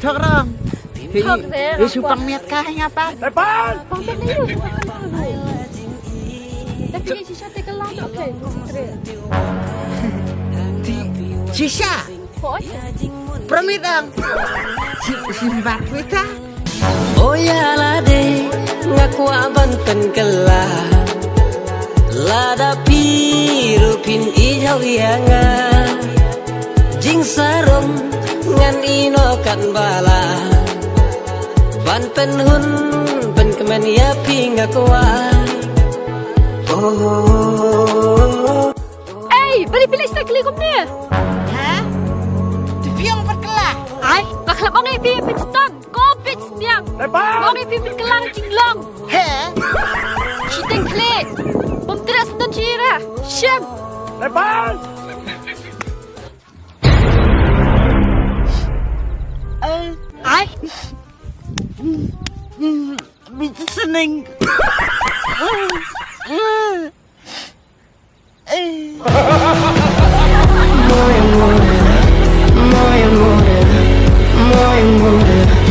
Thật không? Thật thế Thì sự bằng miệt ca hay ngapa? Bang tak niyo. Tapi si Shate ka lang okay. Sisa, Hoy. permit ang. Simbat kita. Oh Ialade ngaku abanten kylla lada pirupin ijau yanga jing sarong ngan ino kan bala banten hun ben kemen ya pingakwa Beli pilih stek likum ni. Ha? Tapi yang berkelah. Ay, baklap ang ipipit stag. Kopit niyang. Ang ipipit ka lang jinglong. He? Shiteng kli. Bumtiras don chira. Shem. Ay. Bisa seneng.